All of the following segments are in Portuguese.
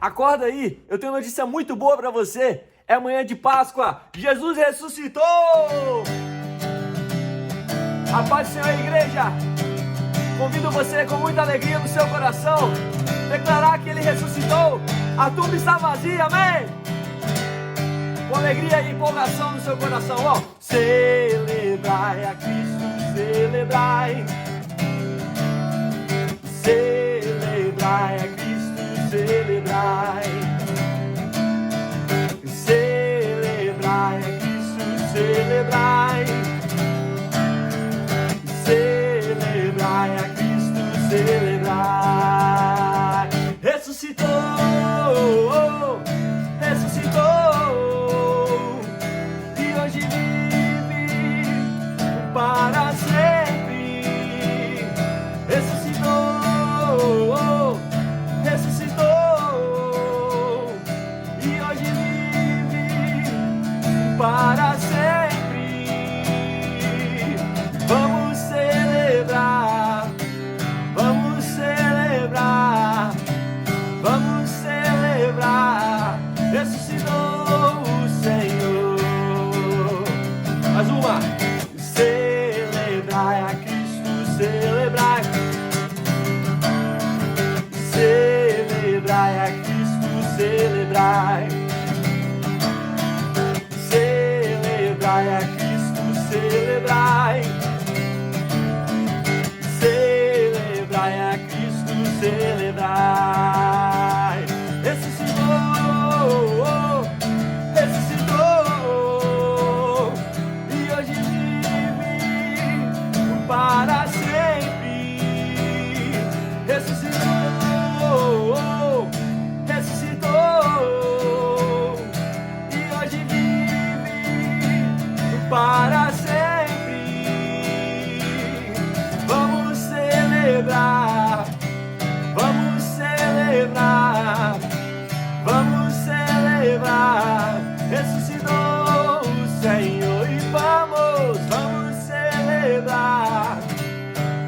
Acorda aí, eu tenho uma notícia muito boa pra você. É manhã de Páscoa, Jesus ressuscitou! A paz do Senhor, igreja! Convido você com muita alegria no seu coração, declarar que Ele ressuscitou. A tumba está vazia, amém? Com alegria e empolgação no seu coração, ó. Celebrai a Cristo, celebrai. Celebrai a Cristo, celebrai. Celebrai a Cristo, celebrai. Celebrai a Cristo, celebrai. Ressuscitou, ressuscitou, e hoje vive para sempre. Ressuscitou, ressuscitou, e hoje vive para sempre. Vamos celebrar, vamos celebrar, vamos celebrar. Ressuscitou o Senhor. Mais uma. Celebrai a Cristo, celebrai. Celebrai a Cristo, celebrai. Celebrai a Cristo, celebrai. Celebrai a Cristo, celebrai. Ressuscitou, ressuscitou, e hoje vive para sempre. Ressuscitou, ressuscitou, e hoje vive para sempre. Vamos celebrar, vamos celebrar, vamos celebrar. Ressuscitou o Senhor e vamos celebrar,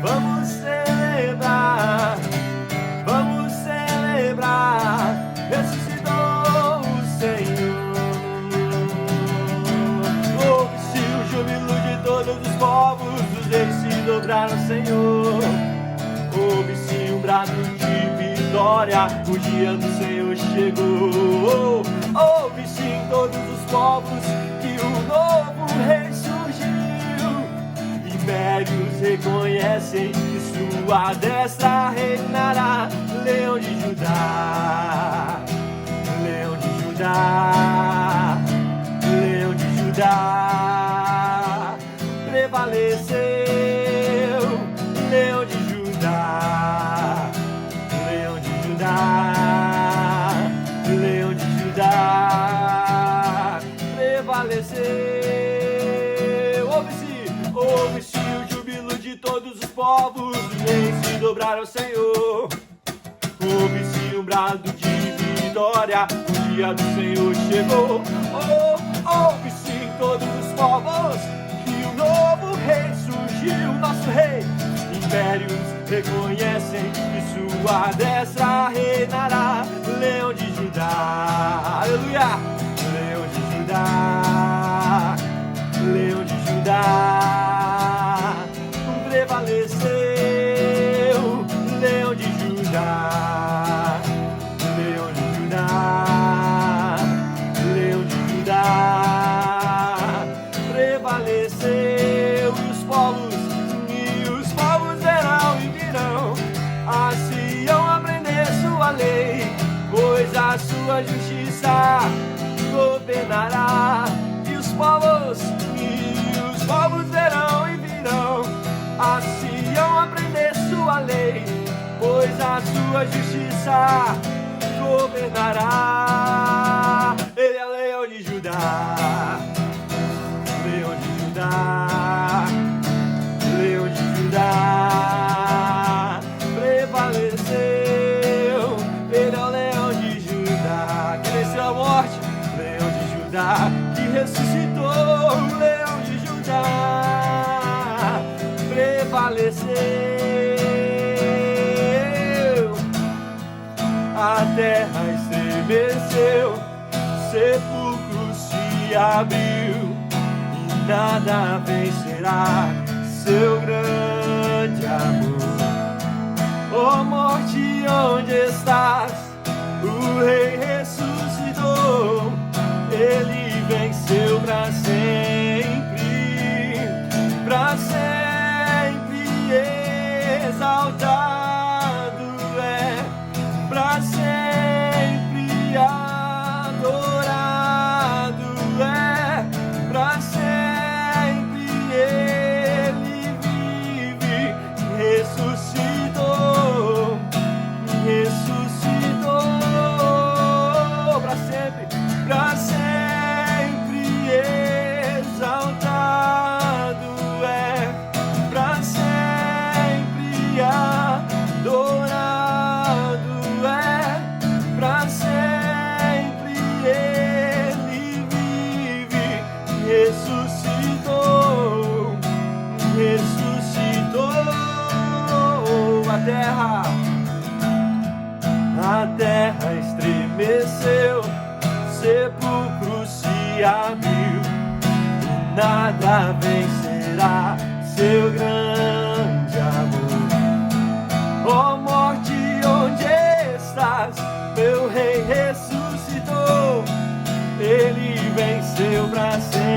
vamos celebrar, vamos celebrar. Ressuscitou o Senhor. Ouve-se o júbilo de todos os povos, os reis se dobraram, Senhor. Ouve-se um brado de vitória, o dia do Senhor chegou. Ouve-se em todos os povos que o novo rei surgiu. Impérios reconhecem que sua destra reinará. Leão de Judá, Leão de Judá, Leão de Judá, prevaleceu. Leão de Judá, Leão de Judá, Leão de Judá, prevaleceu. Ouve-se o júbilo de todos os povos, os reis se dobraram ao Senhor. Ouve-se um brado de vitória, o dia do Senhor chegou. Ouve-se em todos os povos que o novo rei surgiu, nosso rei. Impérios reconhecem que sua destra reinará. Leão de Judá, aleluia. Leão de Judá, Leão de Judá, prevaleceu. Leão de Judá, Leão de Judá, Leão de Judá, prevaleceu. E os povos verão e virão a Sião aprender sua lei, pois a sua justiça governará. E os povos verão e virão a Sião aprender sua lei, pois a sua justiça governará. Ele é Leão de Judá, Leão de Judá, Leão de Judá, prevaleceu. Ele é o Leão de Judá, que venceu a morte. Leão de Judá, que ressuscitou. Leão de Judá, prevaleceu. A terra estreita estremeceu, sepulcro se abriu, e nada vencerá seu grande amor. Ó morte, onde estás? O Rei ressuscitou, Ele venceu para sempre, exaltado é, para sempre adorado é, para sempre Ele vive, ressuscitou, para sempre exaltado é, para sempre adorado é, para sempre Ele vive, ressuscitou, a terra estremeceu, sepulcro se abriu, e nada vencerá seu grande amor. Ó morte, onde estás? Meu Rei ressuscitou, Ele venceu para sempre,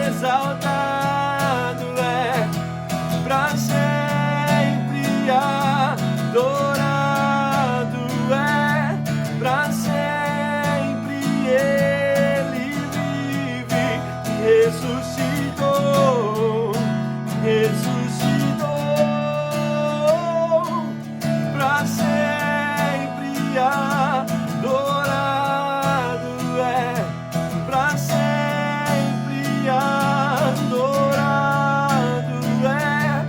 exaltado é, para sempre adorado é, para sempre Ele vive, ressuscitou, para sempre adorado é, para sempre adorado é,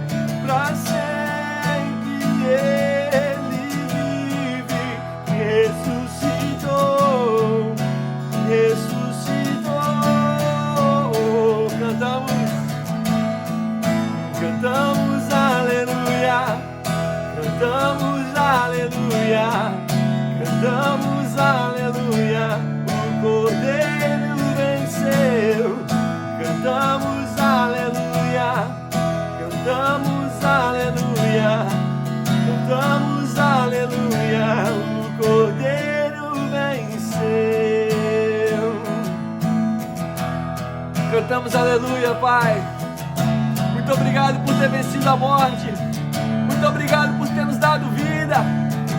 para sempre Ele vive, ressuscitou, cantamos aleluia, cantamos aleluia, cantamos aleluia, o Cordeiro venceu, cantamos aleluia, cantamos aleluia, cantamos aleluia, o Cordeiro venceu. Cantamos aleluia, Pai. Muito obrigado por ter vencido a morte. Muito obrigado por ter nos dado vida,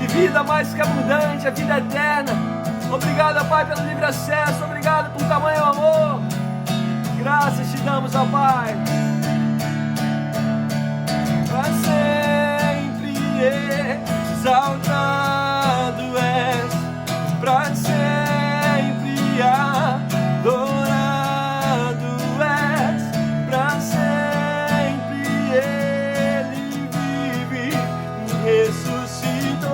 e vida mais que abundante, a vida eterna. Obrigado, Pai, pelo livre acesso. Obrigado por tamanho amor. Graças te damos, ó Pai. Para sempre exaltado és, para sempre adorado és, para sempre Ele vive, ressuscitou,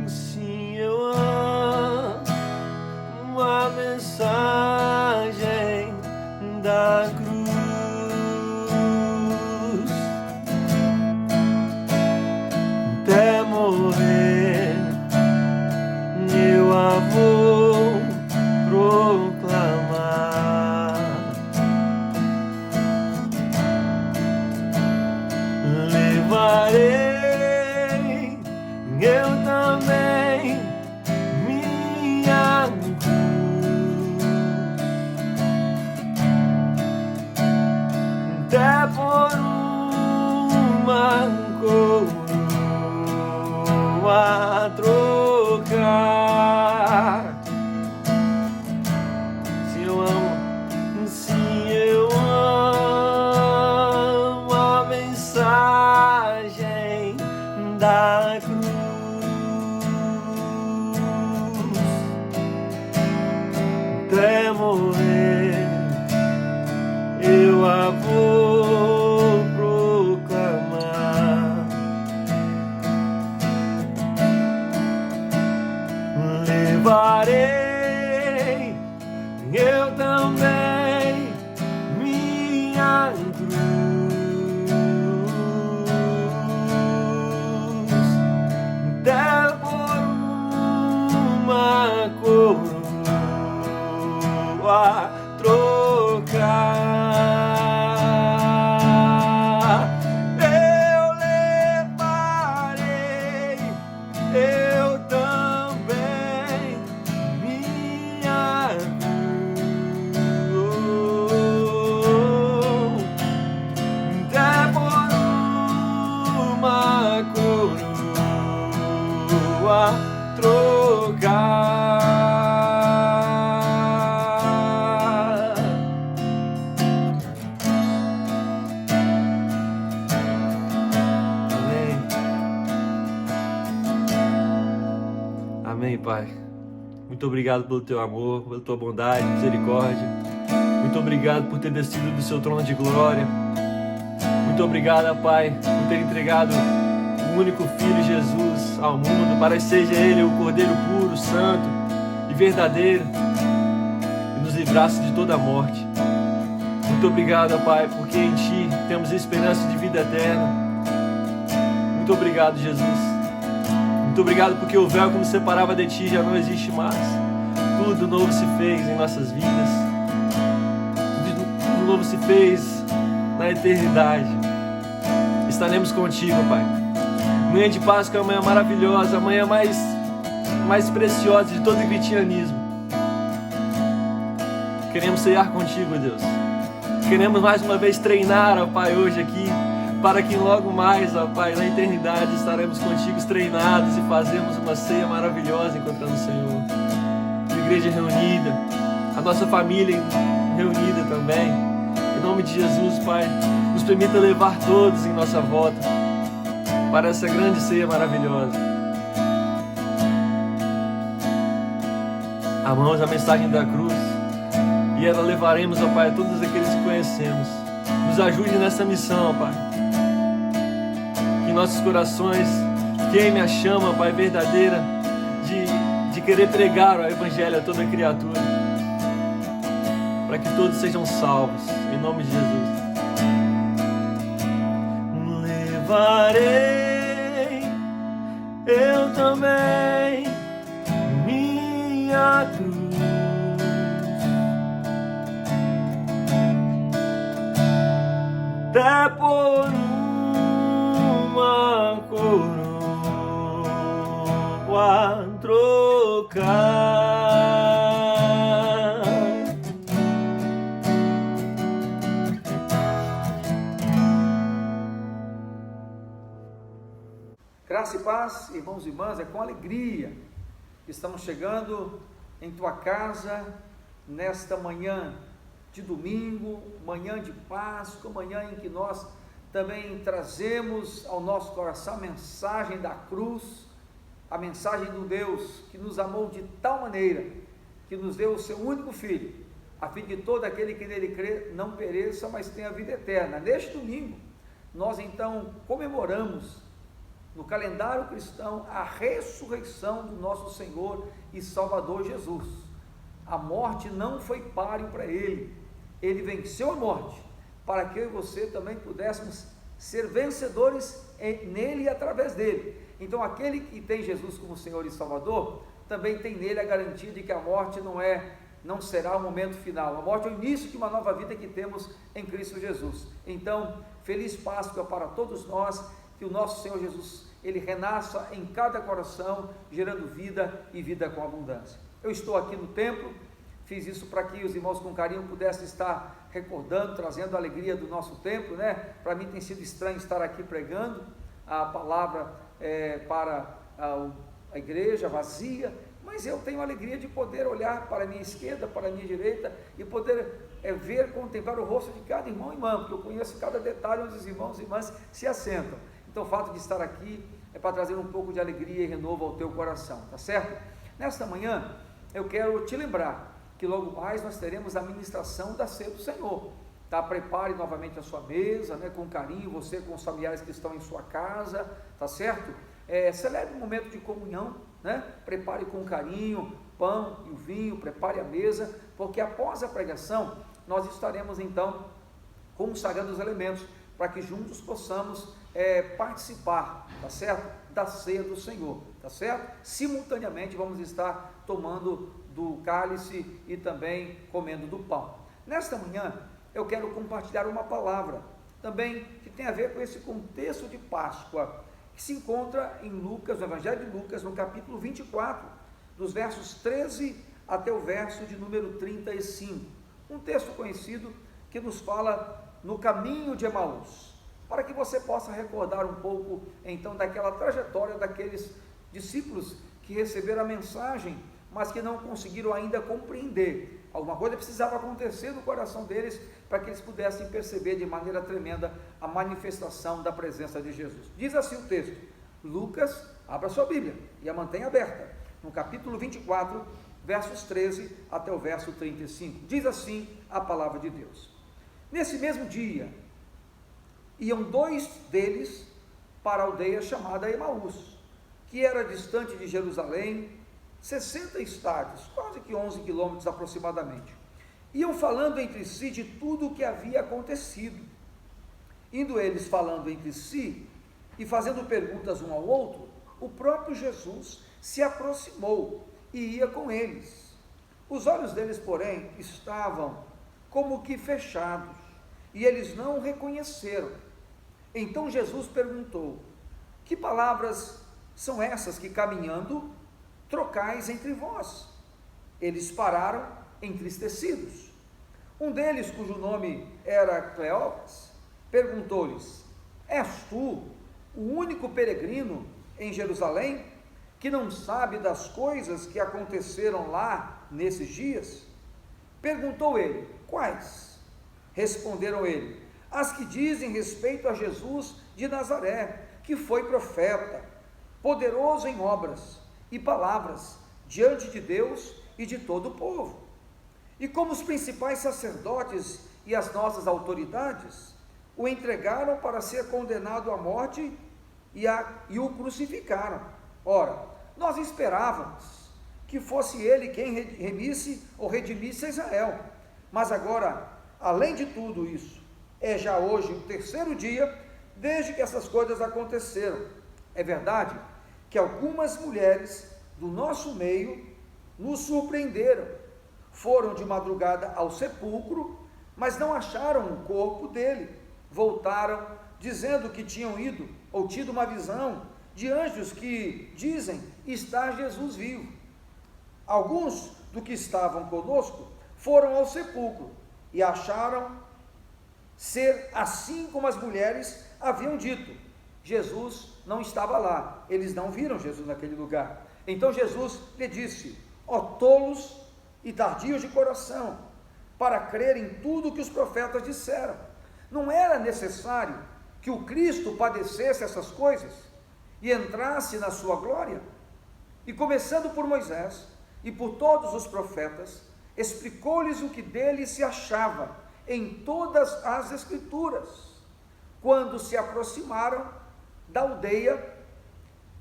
sim, eu amo a mensagem da cruz, até morrer eu a vou proclamar, levarei eu também minha cruz, até por uma coroa trocar. Se eu amo a mensagem da cruz, até morrer eu a vou proclamar. minha cruz, até por uma coroa trocar, eu levarei, eu também, minha cruz, até por uma coroa trocar. Amém, Pai. Muito obrigado pelo Teu amor, pela Tua bondade, misericórdia. Muito obrigado por ter descido do Seu trono de glória. Muito obrigado, Pai, por ter entregado o único Filho, Jesus, ao mundo, para que seja Ele o Cordeiro puro, santo e verdadeiro, e nos livrasse de toda a morte. Muito obrigado, Pai, porque em Ti temos esperança de vida eterna. Muito obrigado, Jesus. Muito obrigado porque o véu que nos separava de Ti já não existe mais. Tudo novo se fez em nossas vidas. Tudo novo se fez na eternidade. Estaremos contigo, Pai. Manhã de Páscoa é uma manhã maravilhosa, a manhã mais preciosa de todo o cristianismo. Queremos ceiar contigo, Deus. Queremos mais uma vez treinar, ó Pai, hoje aqui, para que logo mais, ó Pai, na eternidade estaremos contigo treinados e fazemos uma ceia maravilhosa encontrando o Senhor. A igreja reunida, a nossa família reunida também. Em nome de Jesus, Pai, nos permita levar todos em nossa volta para essa grande ceia maravilhosa. Amamos a mensagem da cruz e ela levaremos, ó Pai, a todos aqueles que conhecemos. Nos ajude nessa missão, ó Pai. Que nossos corações queime a chama, Pai, verdadeira de querer pregar o Evangelho a toda criatura, para que todos sejam salvos, em nome de Jesus. Levarei eu também minha cruz, até por uma coroa trocar. Graça e paz, irmãos e irmãs, é com alegria que estamos chegando em tua casa nesta manhã de domingo, manhã de Páscoa, manhã em que nós também trazemos ao nosso coração a mensagem da cruz, a mensagem do Deus que nos amou de tal maneira, que nos deu o seu único Filho, a fim de todo aquele que nele crê não pereça, mas tenha vida eterna. Neste domingo, nós então comemoramos no calendário cristão a ressurreição do nosso Senhor e Salvador Jesus. A morte não foi páreo para Ele, Ele venceu a morte, para que eu e você também pudéssemos ser vencedores nele e através dele. Então aquele que tem Jesus como Senhor e Salvador, também tem nele a garantia de que a morte não será o momento final. A morte é o início de uma nova vida que temos em Cristo Jesus. Então, feliz Páscoa para todos nós, que o nosso Senhor Jesus, Ele renasça em cada coração, gerando vida e vida com abundância. Eu estou aqui no templo, fiz isso para que os irmãos com carinho pudessem estar recordando, trazendo a alegria do nosso templo, né? Para mim tem sido estranho estar aqui pregando a palavra para a igreja vazia, mas eu tenho a alegria de poder olhar para a minha esquerda, para a minha direita e poder ver, contemplar o rosto de cada irmão e irmã, porque eu conheço cada detalhe onde os irmãos e irmãs se assentam. Então o fato de estar aqui é para trazer um pouco de alegria e renovo ao teu coração, tá certo? Nesta manhã eu quero te lembrar que logo mais nós teremos a ministração da ceia do Senhor, tá? Prepare novamente a sua mesa, né, com carinho, você com os familiares que estão em sua casa, tá certo? Celebre um momento de comunhão, né? Prepare com carinho o pão e o vinho, prepare a mesa, porque após a pregação nós estaremos então consagrando os elementos, para que juntos possamos participar, tá certo? Da ceia do Senhor, tá certo? Simultaneamente vamos estar tomando do cálice e também comendo do pão. Nesta manhã eu quero compartilhar uma palavra também que tem a ver com esse contexto de Páscoa, que se encontra em Lucas, no Evangelho de Lucas, no capítulo 24, dos versos 13 até o verso de número 35. Um texto conhecido que nos fala no caminho de Emaús, para que você possa recordar um pouco, então, daquela trajetória daqueles discípulos que receberam a mensagem, mas que não conseguiram ainda compreender. Alguma coisa precisava acontecer no coração deles, para que eles pudessem perceber de maneira tremenda a manifestação da presença de Jesus. Diz assim o texto, Lucas, abra sua Bíblia e a mantenha aberta, no capítulo 24, versos 13 até o verso 35. Diz assim a palavra de Deus. Nesse mesmo dia, iam dois deles para a aldeia chamada Emaús, que era distante de Jerusalém 60 estádios, quase que 11 quilômetros aproximadamente. Iam falando entre si de tudo o que havia acontecido. Indo eles falando entre si e fazendo perguntas um ao outro, o próprio Jesus se aproximou e ia com eles. Os olhos deles, porém, estavam como que fechados, e eles não o reconheceram. Então Jesus perguntou: que palavras são essas que, caminhando, trocais entre vós? Eles pararam entristecidos. Um deles, cujo nome era Cleopas, perguntou-lhes: és tu o único peregrino em Jerusalém que não sabe das coisas que aconteceram lá nesses dias? Perguntou ele: quais? Responderam ele: as que dizem respeito a Jesus de Nazaré, que foi profeta, poderoso em obras e palavras diante de Deus e de todo o povo. E como os principais sacerdotes e as nossas autoridades o entregaram para ser condenado à morte e o crucificaram. Ora, nós esperávamos que fosse ele quem remisse ou redimisse a Israel. Mas agora, além de tudo isso, é já hoje o terceiro dia desde que essas coisas aconteceram. É verdade que algumas mulheres do nosso meio nos surpreenderam. Foram de madrugada ao sepulcro, mas não acharam o corpo dele. Voltaram dizendo que tinham ido ou tido uma visão de anjos que dizem: está Jesus vivo. Alguns do que estavam conosco foram ao sepulcro e acharam ser assim como as mulheres haviam dito. Jesus não estava lá, eles não viram Jesus naquele lugar. Então Jesus lhe disse: ó tolos e tardios de coração, para crer em tudo que os profetas disseram. Não era necessário que o Cristo padecesse essas coisas e entrasse na sua glória? E começando por Moisés e por todos os profetas, explicou-lhes o que dele se achava em todas as Escrituras. Quando se aproximaram da aldeia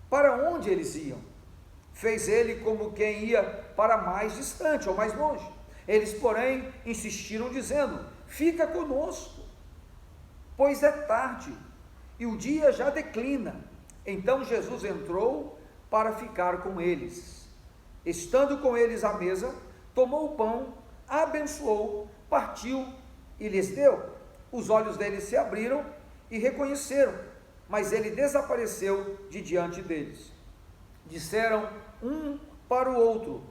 para onde eles iam, fez ele como quem ia para mais distante ou mais longe. Eles, porém, insistiram dizendo: fica conosco, pois é tarde e o dia já declina. Então Jesus entrou para ficar com eles. Estando com eles à mesa, tomou o pão, abençoou, partiu e lhes deu. Os olhos deles se abriram e reconheceram, mas ele desapareceu de diante deles. Disseram um para o outro: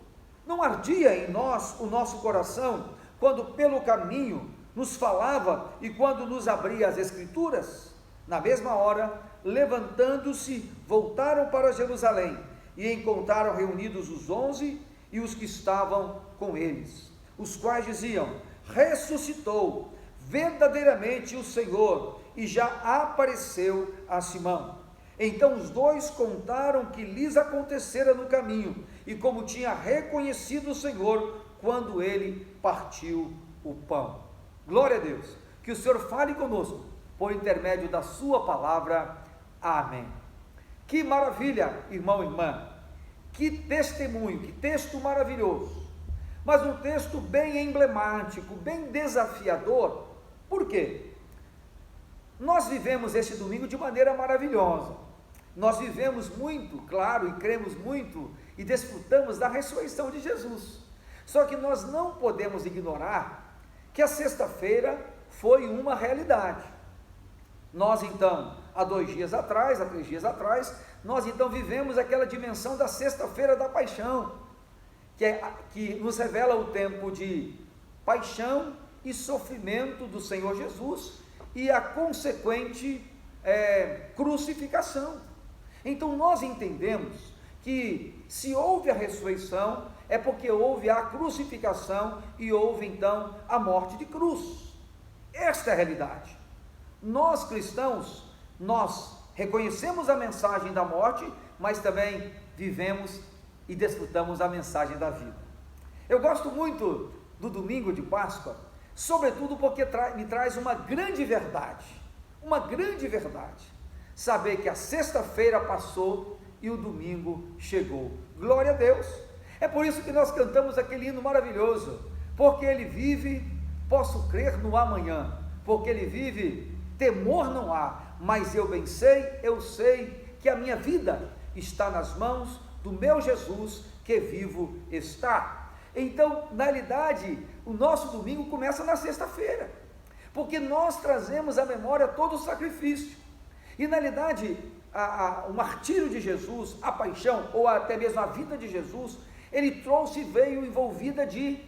não ardia em nós o nosso coração, quando pelo caminho nos falava e quando nos abria as Escrituras? Na mesma hora, levantando-se, voltaram para Jerusalém e encontraram reunidos os 11 e os que estavam com eles, os quais diziam: ressuscitou verdadeiramente o Senhor e já apareceu a Simão. Então os dois contaram o que lhes acontecera no caminho e como tinha reconhecido o Senhor quando ele partiu o pão. Glória a Deus. Que o Senhor fale conosco por intermédio da sua palavra. Amém. Que maravilha, irmão e irmã. Que testemunho, que texto maravilhoso. Mas um texto bem emblemático, bem desafiador. Por quê? Nós vivemos esse domingo de maneira maravilhosa. Nós vivemos muito, claro, e cremos muito e desfrutamos da ressurreição de Jesus. Só que nós não podemos ignorar que a sexta-feira foi uma realidade. Nós então, há 3 dias atrás, nós então vivemos aquela dimensão da sexta-feira da paixão, que nos revela o tempo de paixão e sofrimento do Senhor Jesus e a consequente crucificação. Então nós entendemos que se houve a ressurreição, é porque houve a crucificação e houve então a morte de cruz. Esta é a realidade. Nós cristãos, nós reconhecemos a mensagem da morte, mas também vivemos e desfrutamos a mensagem da vida. Eu gosto muito do domingo de Páscoa, sobretudo porque me traz uma grande verdade, saber que a sexta-feira passou e o domingo chegou. Glória a Deus! É por isso que nós cantamos aquele hino maravilhoso, porque Ele vive, posso crer no amanhã, porque Ele vive, temor não há, mas eu bem sei, eu sei que a minha vida está nas mãos do meu Jesus, que vivo está. Então, na realidade, o nosso domingo começa na sexta-feira, porque nós trazemos à memória todo o sacrifício, e na realidade, o martírio de Jesus, a paixão, ou até mesmo a vida de Jesus, ele trouxe e veio envolvida de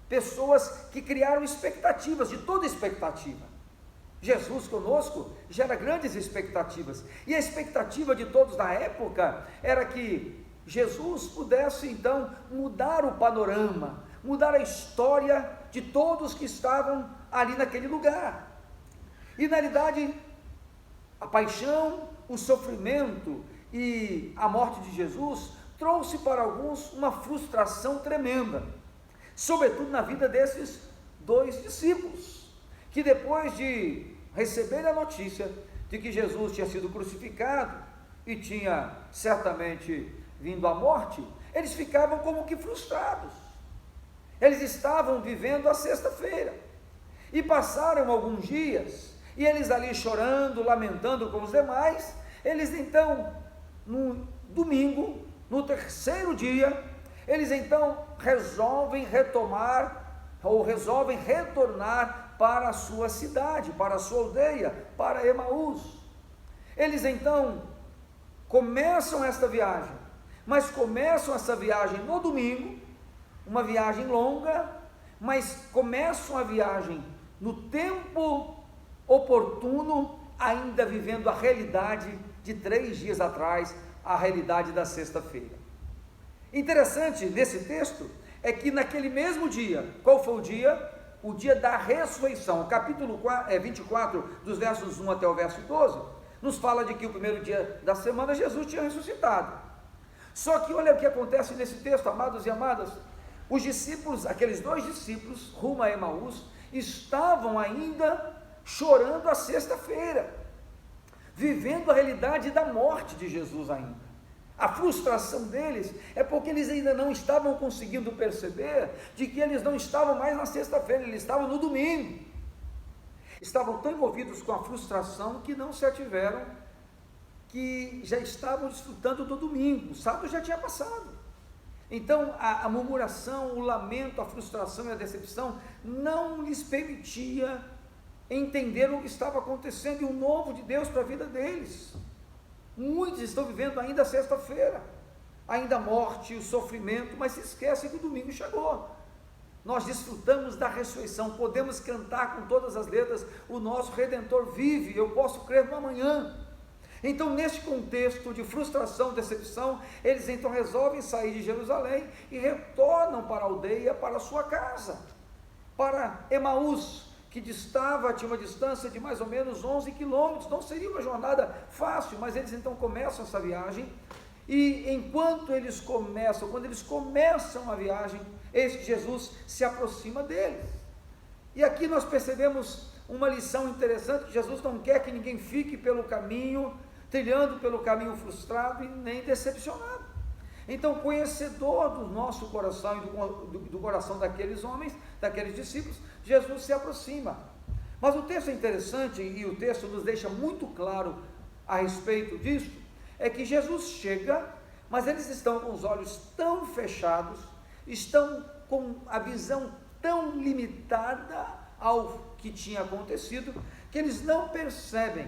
pessoas que criaram expectativas, de toda expectativa. Jesus conosco gera grandes expectativas, e a expectativa de todos na época era que Jesus pudesse então mudar o panorama, mudar a história de todos que estavam ali naquele lugar. E na realidade, a paixão, o sofrimento e a morte de Jesus trouxe para alguns uma frustração tremenda, sobretudo na vida desses 2 discípulos, que depois de receber a notícia de que Jesus tinha sido crucificado e tinha certamente vindo à morte, eles ficavam como que frustrados. Eles estavam vivendo a sexta-feira, e passaram alguns dias, e eles ali chorando, lamentando com os demais, eles então, no domingo, no 3º dia, eles então resolvem retornar para a sua cidade, para a sua aldeia, para Emaús. Eles então começam esta viagem, mas começam essa viagem no domingo, uma viagem longa, mas começam a viagem no tempo oportuno, ainda vivendo a realidade de 3 dias atrás, a realidade da sexta-feira. Interessante nesse texto é que naquele mesmo dia, qual foi o dia? O dia da ressurreição. O capítulo 24, dos versos 1 até o verso 12, nos fala de que o primeiro dia da semana Jesus tinha ressuscitado. Só que olha o que acontece nesse texto, amados e amadas. Os discípulos, aqueles 2 discípulos, rumo a Emaús, estavam ainda chorando a sexta-feira, vivendo a realidade da morte de Jesus ainda. A frustração deles é porque eles ainda não estavam conseguindo perceber de que eles não estavam mais na sexta-feira, eles estavam no domingo. Estavam tão envolvidos com a frustração que não se ativeram, que já estavam desfrutando do domingo, o sábado já tinha passado. Então a murmuração, o lamento, a frustração e a decepção não lhes permitia entender o que estava acontecendo e o novo de Deus para a vida deles. Muitos estão vivendo ainda a sexta-feira, ainda a morte, o sofrimento, mas se esquecem que o domingo chegou. Nós desfrutamos da ressurreição, podemos cantar com todas as letras, o nosso Redentor vive, eu posso crer no amanhã. Então, neste contexto de frustração, decepção, eles então resolvem sair de Jerusalém e retornam para a aldeia, para a sua casa, para Emaús, que tinha uma distância de mais ou menos 11 quilômetros, não seria uma jornada fácil, mas eles então começam essa viagem, e enquanto eles começam, quando eles começam a viagem, eis que Jesus se aproxima deles, e aqui nós percebemos uma lição interessante, que Jesus não quer que ninguém fique pelo caminho, trilhando pelo caminho frustrado e nem decepcionado. Então, conhecedor do nosso coração e do coração daqueles homens, daqueles discípulos, Jesus se aproxima. Mas o texto é interessante e o texto nos deixa muito claro a respeito disso, é que Jesus chega, mas eles estão com os olhos tão fechados, estão com a visão tão limitada ao que tinha acontecido, que eles não percebem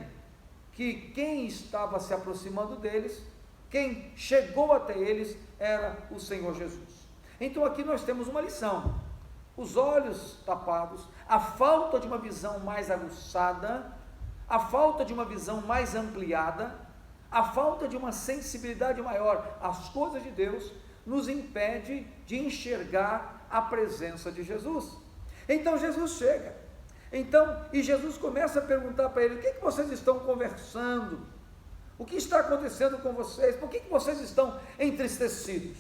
que quem estava se aproximando deles, quem chegou até eles, era o Senhor Jesus. Então aqui nós temos uma lição: os olhos tapados, a falta de uma visão mais aguçada, a falta de uma visão mais ampliada, a falta de uma sensibilidade maior às coisas de Deus, nos impede de enxergar a presença de Jesus. Então Jesus chega, e Jesus começa a perguntar para ele: o que vocês estão conversando? O que está acontecendo com vocês? Por que vocês estão entristecidos?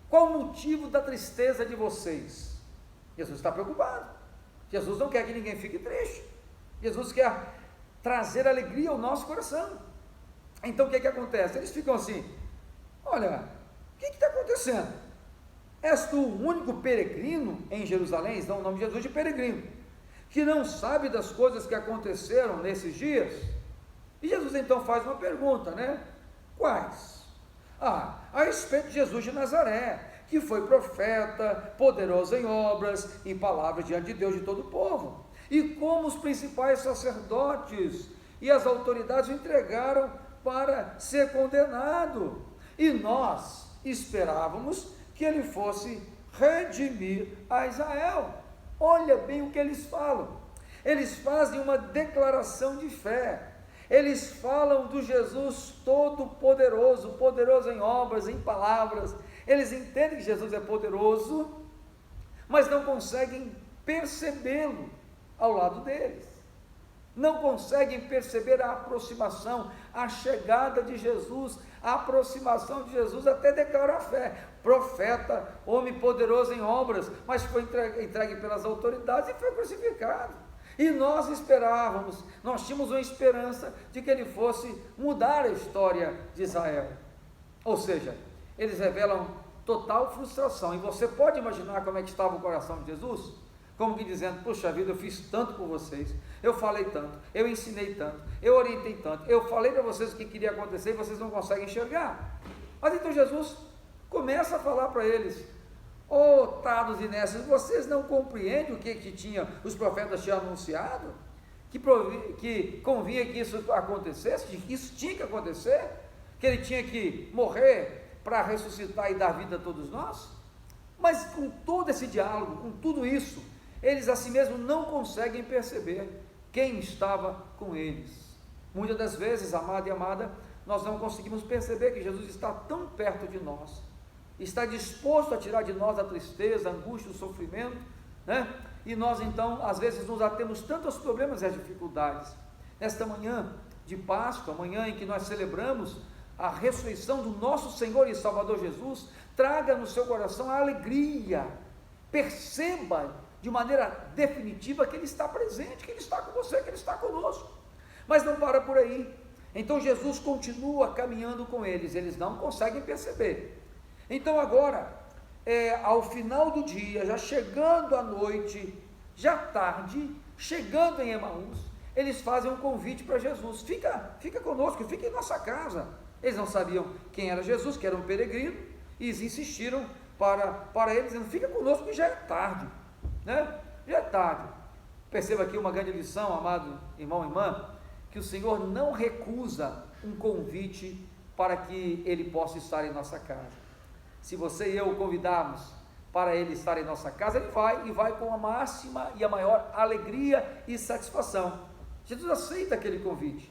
Qual o motivo da tristeza de vocês? Jesus está preocupado. Jesus não quer que ninguém fique triste. Jesus quer trazer alegria ao nosso coração. Então o que acontece? Eles ficam assim: olha, o que está acontecendo? És tu o único peregrino em Jerusalém? Eles dão o nome de Jesus de peregrino, que não sabe das coisas que aconteceram nesses dias? E Jesus então faz uma pergunta, né? Quais? A respeito de Jesus de Nazaré, que foi profeta, poderoso em obras, em palavras diante de Deus de todo o povo, e como os principais sacerdotes e as autoridades o entregaram para ser condenado, e nós esperávamos que ele fosse redimir a Israel. Olha bem o que eles falam. Eles fazem uma declaração de fé. Eles falam do Jesus todo-poderoso, poderoso em obras, em palavras. Eles entendem que Jesus é poderoso, mas não conseguem percebê-lo ao lado deles. Não conseguem perceber a aproximação, a chegada de Jesus, a aproximação de Jesus, até declarar a fé. Profeta, homem poderoso em obras, mas foi entregue pelas autoridades e foi crucificado. E nós esperávamos, nós tínhamos uma esperança de que ele fosse mudar a história de Israel. Ou seja, eles revelam total frustração. E você pode imaginar como é que estava o coração de Jesus? Como que dizendo: puxa vida, eu fiz tanto por vocês, eu falei tanto, eu ensinei tanto, eu orientei tanto, eu falei para vocês o que queria acontecer e vocês não conseguem enxergar. Mas então Jesus começa a falar para eles: tados e necios, vocês não compreendem o que os profetas tinham anunciado? Que convinha que isso acontecesse, que isso tinha que acontecer, que ele tinha que morrer para ressuscitar e dar vida a todos nós? Mas com todo esse diálogo, com tudo isso, eles assim mesmo não conseguem perceber quem estava com eles. Muitas das vezes, amado e amada, nós não conseguimos perceber que Jesus está tão perto de nós, está disposto a tirar de nós a tristeza, a angústia, o sofrimento, né? E nós então, às vezes, nos atemos tanto aos problemas e às dificuldades. Nesta manhã de Páscoa, manhã em que nós celebramos a ressurreição do nosso Senhor e Salvador Jesus, traga no seu coração a alegria, perceba de maneira definitiva que Ele está presente, que Ele está com você, que Ele está conosco. Mas não para por aí. Então Jesus continua caminhando com eles não conseguem perceber. Então agora, ao final do dia, já chegando à noite, já tarde, chegando em Emaús, eles fazem um convite para Jesus: fica conosco, fica em nossa casa. Eles não sabiam quem era Jesus, que era um peregrino, e eles insistiram para eles, dizendo: fica conosco que já é tarde, né? Já é tarde. Perceba aqui uma grande lição, amado irmão e irmã, que o Senhor não recusa um convite para que Ele possa estar em nossa casa. Se você e eu o convidarmos para Ele estar em nossa casa, Ele vai com a máxima e a maior alegria e satisfação. Jesus aceita aquele convite,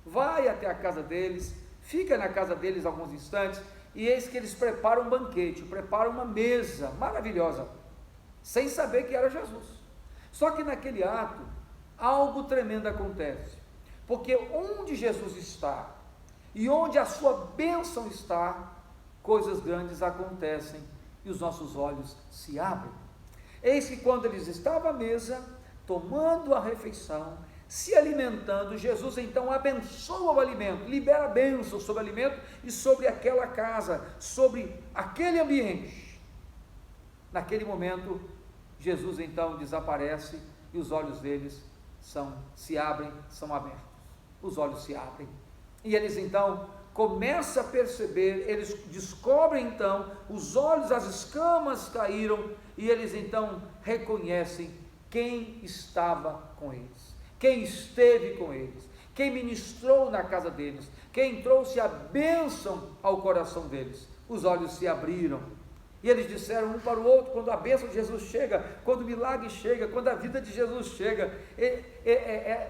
vai até a casa deles, fica na casa deles alguns instantes, e eis que eles preparam um banquete, preparam uma mesa maravilhosa, sem saber que era Jesus. Só que naquele ato, algo tremendo acontece, porque onde Jesus está, e onde a sua bênção está, coisas grandes acontecem, e os nossos olhos se abrem. Eis que quando eles estavam à mesa, tomando a refeição, se alimentando, Jesus então abençoa o alimento, libera a bênção sobre o alimento e sobre aquela casa, sobre aquele ambiente. Naquele momento, Jesus então desaparece e os olhos deles se abrem, são abertos, os olhos se abrem, e eles então começam a perceber, eles descobrem então, os olhos, as escamas caíram, e eles então reconhecem quem estava com eles, quem esteve com eles, quem ministrou na casa deles, quem trouxe a bênção ao coração deles. Os olhos se abriram, e eles disseram um para o outro, quando a bênção de Jesus chega, quando o milagre chega, quando a vida de Jesus chega,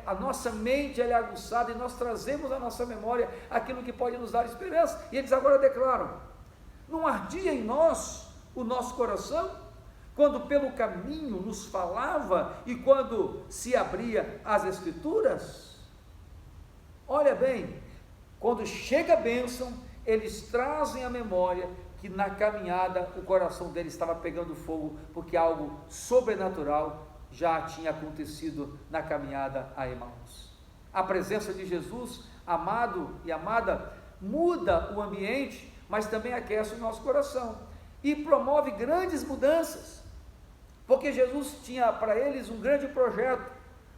a nossa mente é aguçada, e nós trazemos à nossa memória aquilo que pode nos dar esperança, e eles agora declaram: não ardia em nós o nosso coração, quando pelo caminho nos falava, e quando se abria as Escrituras? Olha bem, quando chega a bênção, eles trazem à memória que na caminhada o coração deles estava pegando fogo, porque algo sobrenatural já tinha acontecido na caminhada a Emaús. A presença de Jesus, amado e amada, muda o ambiente, mas também aquece o nosso coração e promove grandes mudanças, porque Jesus tinha para eles um grande projeto,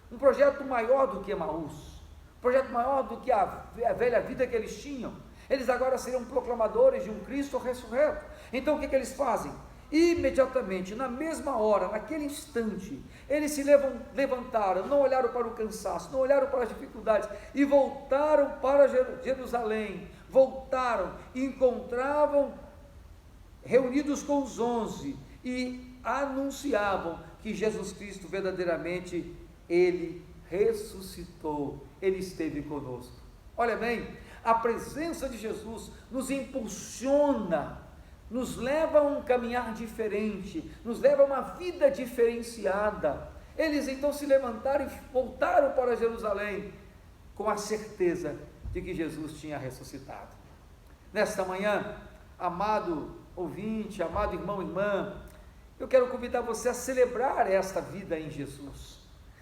um projeto maior do que Emaús, um projeto maior do que a velha vida que eles tinham. Eles agora seriam proclamadores de um Cristo ressurreto. Então o que eles fazem? Imediatamente, na mesma hora, naquele instante, eles se levantaram, não olharam para o cansaço, não olharam para as dificuldades, e voltaram para Jerusalém. Voltaram e encontravam reunidos com os 11, e anunciavam que Jesus Cristo verdadeiramente, Ele ressuscitou, Ele esteve conosco. Olha bem, a presença de Jesus nos impulsiona, nos leva a um caminhar diferente, nos leva a uma vida diferenciada. Eles então se levantaram e voltaram para Jerusalém, com a certeza de que Jesus tinha ressuscitado. Nesta manhã, amado ouvinte, amado irmão e irmã, eu quero convidar você a celebrar esta vida em Jesus,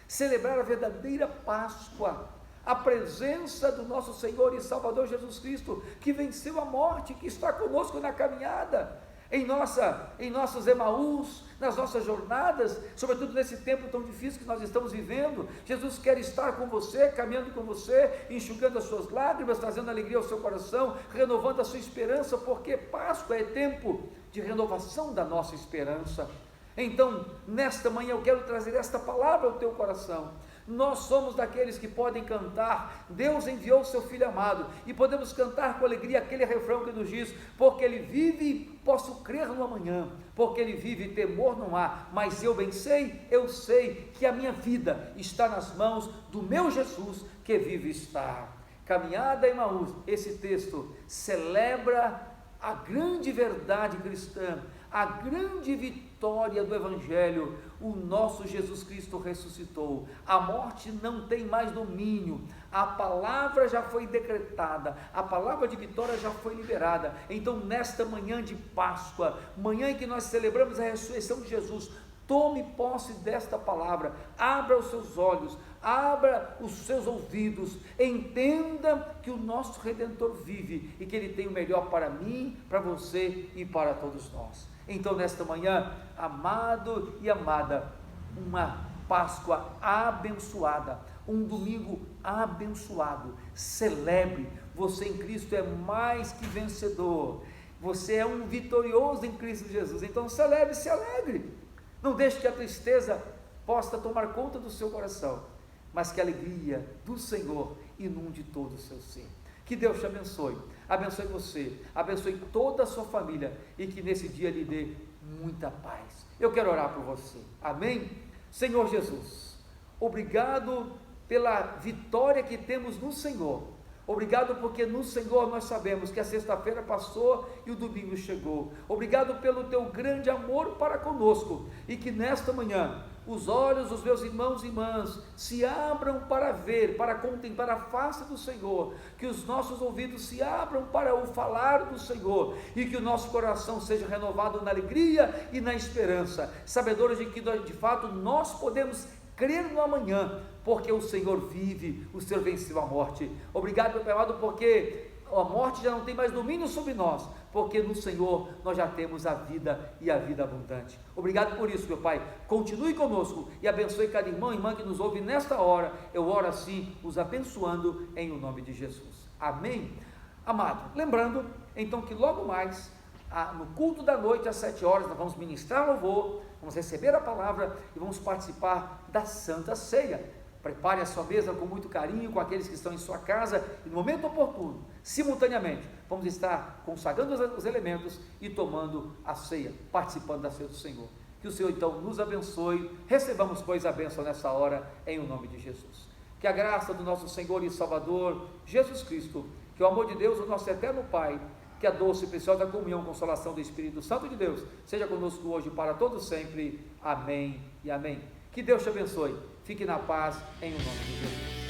celebrar a verdadeira Páscoa, a presença do nosso Senhor e Salvador Jesus Cristo, que venceu a morte, que está conosco na caminhada, em nossos Emaús, nas nossas jornadas, sobretudo nesse tempo tão difícil que nós estamos vivendo. Jesus quer estar com você, caminhando com você, enxugando as suas lágrimas, trazendo alegria ao seu coração, renovando a sua esperança, porque Páscoa é tempo de renovação da nossa esperança. Então, nesta manhã eu quero trazer esta palavra ao teu coração. Nós somos daqueles que podem cantar: Deus enviou o seu Filho amado, e podemos cantar com alegria aquele refrão que nos diz: porque Ele vive, posso crer no amanhã, porque Ele vive, temor não há, mas eu bem sei, eu sei que a minha vida está nas mãos do meu Jesus, que vive está. Caminhada em Emaús, esse texto celebra a grande verdade cristã, a grande vitória do Evangelho. O nosso Jesus Cristo ressuscitou, a morte não tem mais domínio, a palavra já foi decretada, a palavra de vitória já foi liberada. Então, nesta manhã de Páscoa, manhã em que nós celebramos a ressurreição de Jesus, tome posse desta palavra, abra os seus olhos, abra os seus ouvidos, entenda que o nosso Redentor vive, e que Ele tem o melhor para mim, para você e para todos nós. Então, nesta manhã, amado e amada, uma Páscoa abençoada, um domingo abençoado. Celebre, você em Cristo é mais que vencedor, você é um vitorioso em Cristo Jesus. Então celebre, se alegre, não deixe que a tristeza possa tomar conta do seu coração, mas que a alegria do Senhor inunde todo o seu ser. Que Deus te abençoe, abençoe você, abençoe toda a sua família, e que nesse dia lhe dê muita paz. Eu quero orar por você, amém? Senhor Jesus, obrigado pela vitória que temos no Senhor, obrigado porque no Senhor nós sabemos que a sexta-feira passou e o domingo chegou. Obrigado pelo teu grande amor para conosco, e que nesta manhã os olhos dos meus irmãos e irmãs se abram para ver, para contemplar a face do Senhor, que os nossos ouvidos se abram para o falar do Senhor, e que o nosso coração seja renovado na alegria e na esperança, sabedores de que de fato nós podemos crer no amanhã, porque o Senhor vive, o Senhor venceu a morte. Obrigado, meu Pai amado, porque a morte já não tem mais domínio sobre nós, porque no Senhor nós já temos a vida e a vida abundante. Obrigado por isso, meu Pai. Continue conosco e abençoe cada irmão e irmã que nos ouve nesta hora. Eu oro assim, os abençoando em o nome de Jesus. Amém? Amado, lembrando então que logo mais, no culto da noite às 7 horas, nós vamos ministrar louvor, vamos receber a palavra e vamos participar da Santa Ceia. Prepare a sua mesa com muito carinho, com aqueles que estão em sua casa, e no momento oportuno, simultaneamente, vamos estar consagrando os elementos e tomando a ceia, participando da ceia do Senhor. Que o Senhor então nos abençoe, recebamos pois a bênção nessa hora, em o nome de Jesus. Que a graça do nosso Senhor e Salvador, Jesus Cristo, que o amor de Deus, o nosso eterno Pai, que a doce e preciosa comunhão e consolação do Espírito Santo de Deus, seja conosco hoje e para todos sempre. Amém e amém. Que Deus te abençoe. Fique na paz, em o nome de Jesus.